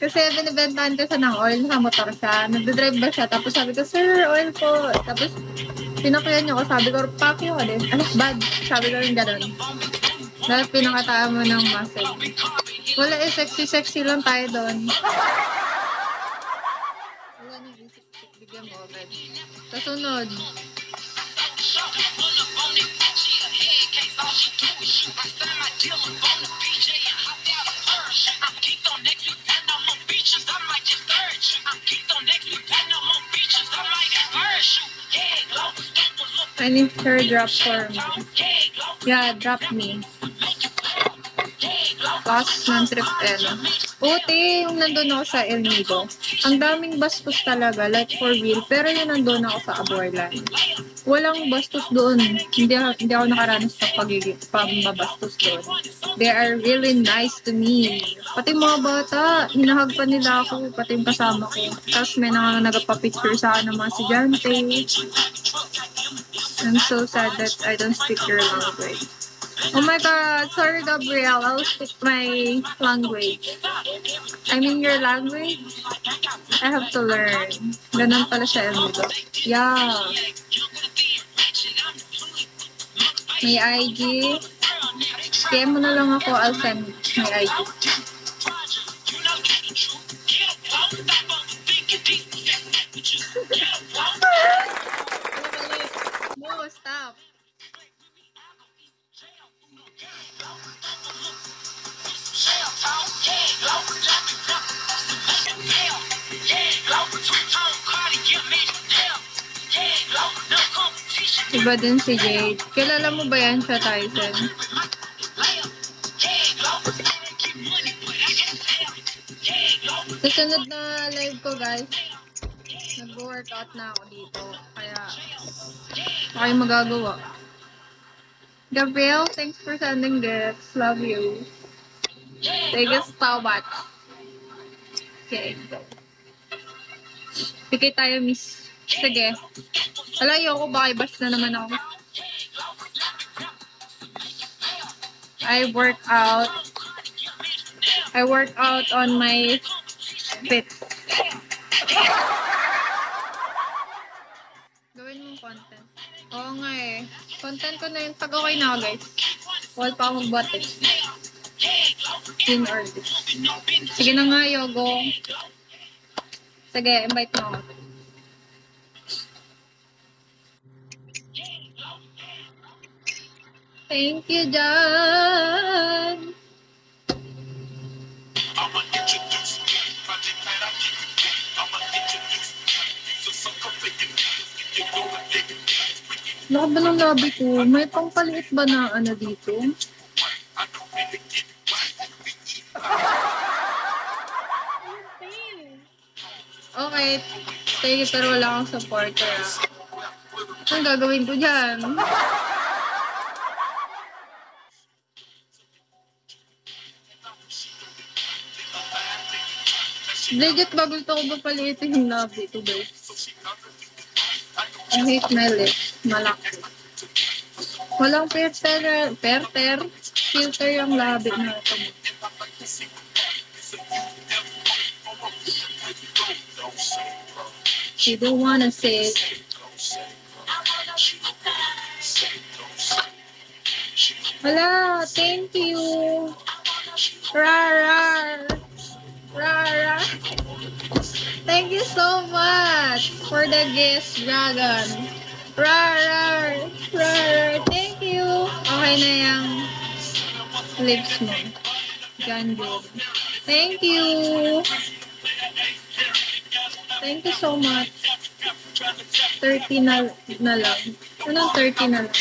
Kasi binibentahan ko siya ng oil sa motor siya. Nagdadrive ba siya? Tapos sabi ko, sir, oil po. Tapos pinakuyan niyo ko. Sabi ko, pakyo ka din. Ano, bad. Sabi ko rin gano'n. Dahil pinakataan mo ng muscle. Wala eh, sexy-sexy lang tayo doon. Wala nang isip. Bigyan mo agad. Kasunod. I need her drop for me. Yeah, drop me. Last ng trip Puti, yung nandun ako sa El Nido. Ang daming bastos talaga, like for real. Pero yung nandun ako sa Aborlan. Walang bastos doon. Hindi ako nakaranas sa pambabastos doon. They are really nice to me. Pati mga bata, hinahag pa nila ako, pati yung kasama ko. Tapos may nagpa-picture sa akin ng mga estudyante. I'm so sad that I don't speak your language. Oh my God, sorry Gabriel, I'll speak my language. I mean your language? I have to learn. Ganun pala siya, Emigo. Yeah. May IG. PM mo na lang ako, I'll send my IG. No, stop. Iba din si Jade. Kilala mo ba yan siya, Tyson? Susunod na live ko, guys. Nag-workout na ako dito. Kaya, ako yung magagawa. Gabriel, thanks for sending gifts. Love you. Thank you so much. Okay. Pikit tayo, miss. Sige. Wala, ayoko. Baka i-bash na naman ako. I work out on my fit. Gawin mong content. Oo nga eh. Content ko na yun. Pag okay na ako, guys. Wala pa ako magbote. In or this. Sige na nga, Yogo. Sige, invite mo ako. Thank you, John. Laka ba ng labi ko? May pangpaliit ba na ano dito? Okay. Sige, pero wala akong supporter. Anong gagawin ko dyan? Legit ba gusto ko ba paliitin yung labi ito, guys? I hate my lips. Malaki. Walang filter yung labi na ito. She don't wanna say it. Wala, thank you. Rar. Thank you so much for the gift, Dragon. Rar. Thank you. Okay na yung lips mo. Ganda. Thank you. Thank you so much. 30 na lang. Anong 30 na lang?